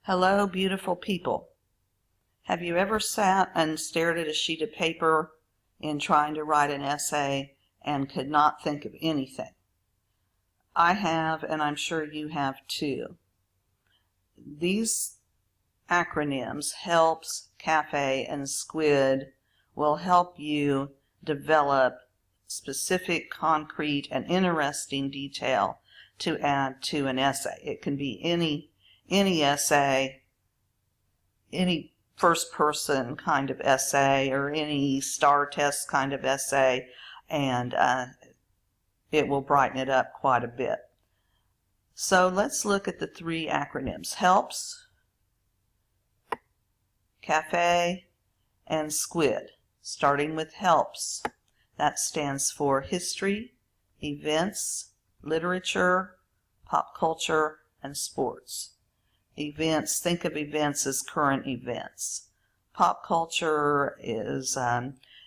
Hello, beautiful people. Have you ever sat and stared at a sheet of paper in trying to write an essay and could not think of anything? I have, and I'm sure you have too. These acronyms, HELPS, CAFE, and SQUID, will help you develop specific, concrete, and interesting detail to add to an essay. It can be any essay, any first person kind of essay, or any STAR test kind of essay, and it will brighten it up quite a bit. So let's look at the three acronyms: HELPS, CAFE, and SQUID. Starting with HELPS, that stands for history, events, literature, pop culture, and sports. Events, think of events as current events. Pop culture is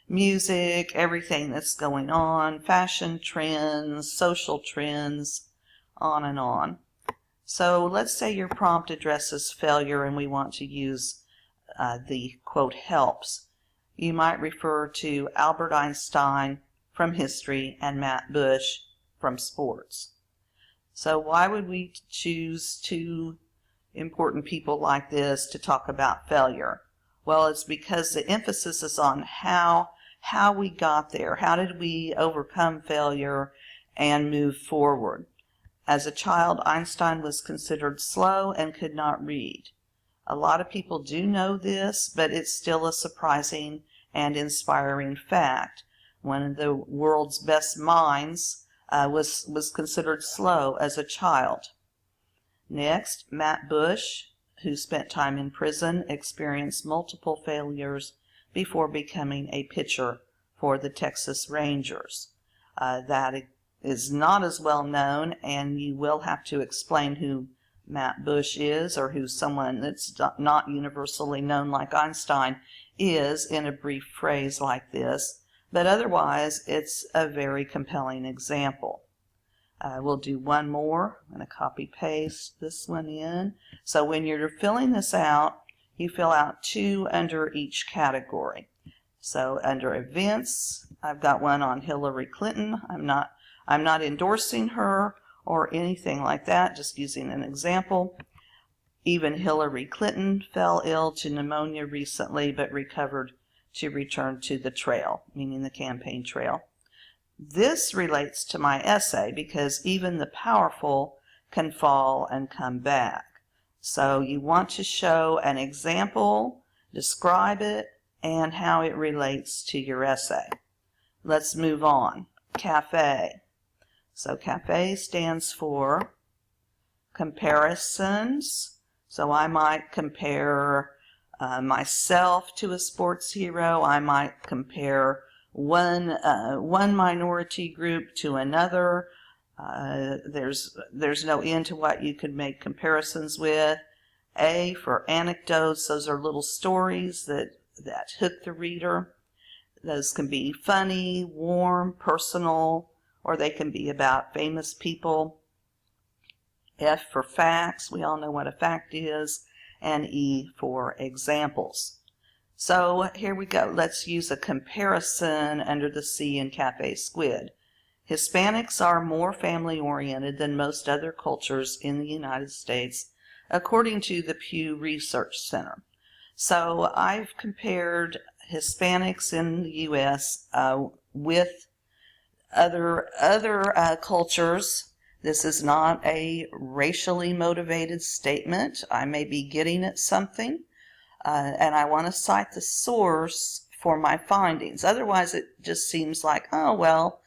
music, everything that's going on, fashion trends, social trends, on and on. So let's say your prompt addresses failure and we want to use the quote HELPS. You might refer to Albert Einstein from history and Matt Bush from sports. So why would we choose two important people like this to talk about failure? Well, it's because the emphasis is on how we got there. How did we overcome failure and move forward? As a child, Einstein was considered slow and could not read. A lot of people do know this, but it's still a surprising and inspiring fact. One of the world's best minds was considered slow as a child. Next, Matt Bush, who spent time in prison, experienced multiple failures before becoming a pitcher for the Texas Rangers. That is not as well known, and you will have to explain who Matt Bush is, or who someone that's not universally known like Einstein is, in a brief phrase like this. But otherwise, it's a very compelling example. We'll do one more. I'm going to copy paste this one in. So when you're filling this out, you fill out two under each category. So under events, I've got one on Hillary Clinton. I'm not endorsing her or anything like that, just using an example. Even Hillary Clinton fell ill to pneumonia recently, but recovered to return to the trail, meaning the campaign trail. This relates to my essay because even the powerful can fall and come back. So you want to show an example, describe it, and how it relates to your essay. Let's move on. CAFE. So CAFE stands for comparisons. So I might compare myself to a sports hero. I might compare one minority group to another. There's no end to what you could make comparisons with. A for anecdotes. Those are little stories that hook the reader. Those can be funny, warm, personal, or they can be about famous people. F for facts. We all know what a fact is. And E for examples. So here we go. Let's use a comparison under the C in CAFE SQUID. Hispanics are more family-oriented than most other cultures in the United States, according to the Pew Research Center. So I've compared Hispanics in the U.S. With other cultures. This is not a racially motivated statement. I may be getting at something, and I want to cite the source for my findings. Otherwise, it just seems like, oh, well,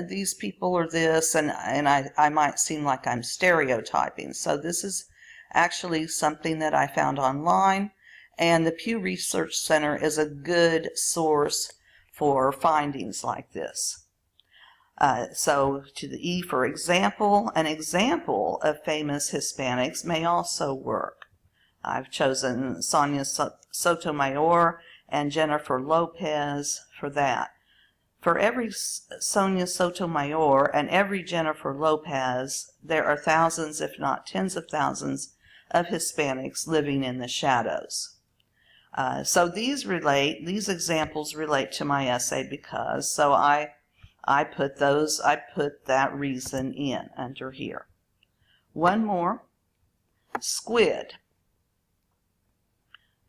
these people are this, and I might seem like I'm stereotyping. So this is actually something that I found online, and the Pew Research Center is a good source for findings like this. So to the E for example, an example of famous Hispanics may also work. I've chosen Sonia Sotomayor and Jennifer Lopez for that. For every Sonia Sotomayor and every Jennifer Lopez, there are thousands, if not tens of thousands, of Hispanics living in the shadows. So these examples relate to my essay because, so I put that reason in under here. One more, squid.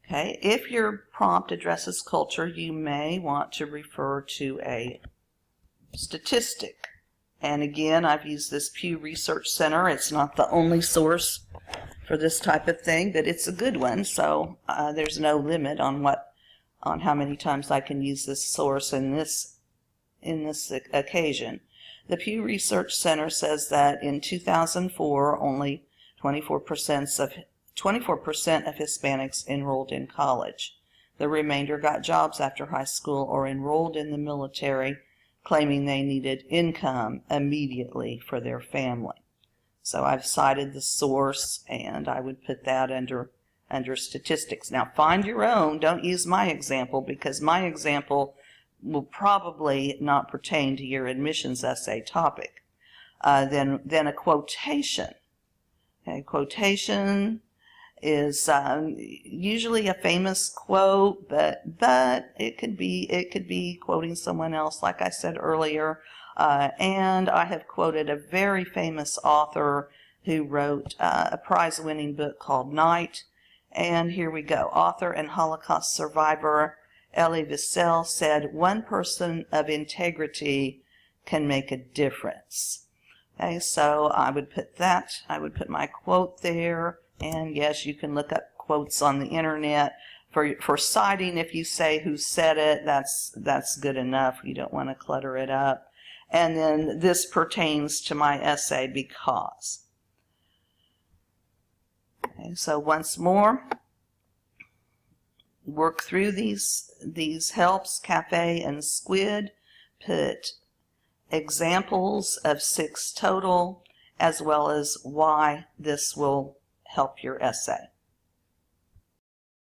Okay, if your prompt addresses culture, you may want to refer to a statistic. And again, I've used this Pew Research Center. It's not the only source for this type of thing, but it's a good one. So there's no limit on how many times I can use this source in this occasion. The Pew Research Center says that in 2004, only 24% of Hispanics enrolled in college. The remainder got jobs after high school or enrolled in the military, claiming they needed income immediately for their family. So I've cited the source, and I would put that under statistics. Now find your own. Don't use my example, because my example will probably not pertain to your admissions essay topic. Then a quotation. A quotation is usually a famous quote, but it could be quoting someone else, like I said earlier. And I have quoted a very famous author who wrote a prize-winning book called Night. And here we go. Author and Holocaust survivor Elie Wiesel said, "One person of integrity can make a difference." Okay, so I would put that. I would put my quote there. And yes, you can look up quotes on the internet for citing. If you say who said it, that's good enough. You don't want to clutter it up. And then this pertains to my essay because. Okay, so once more, work through these helps, cafe and squid. Put examples of 6 total, as well as why this will help your essay.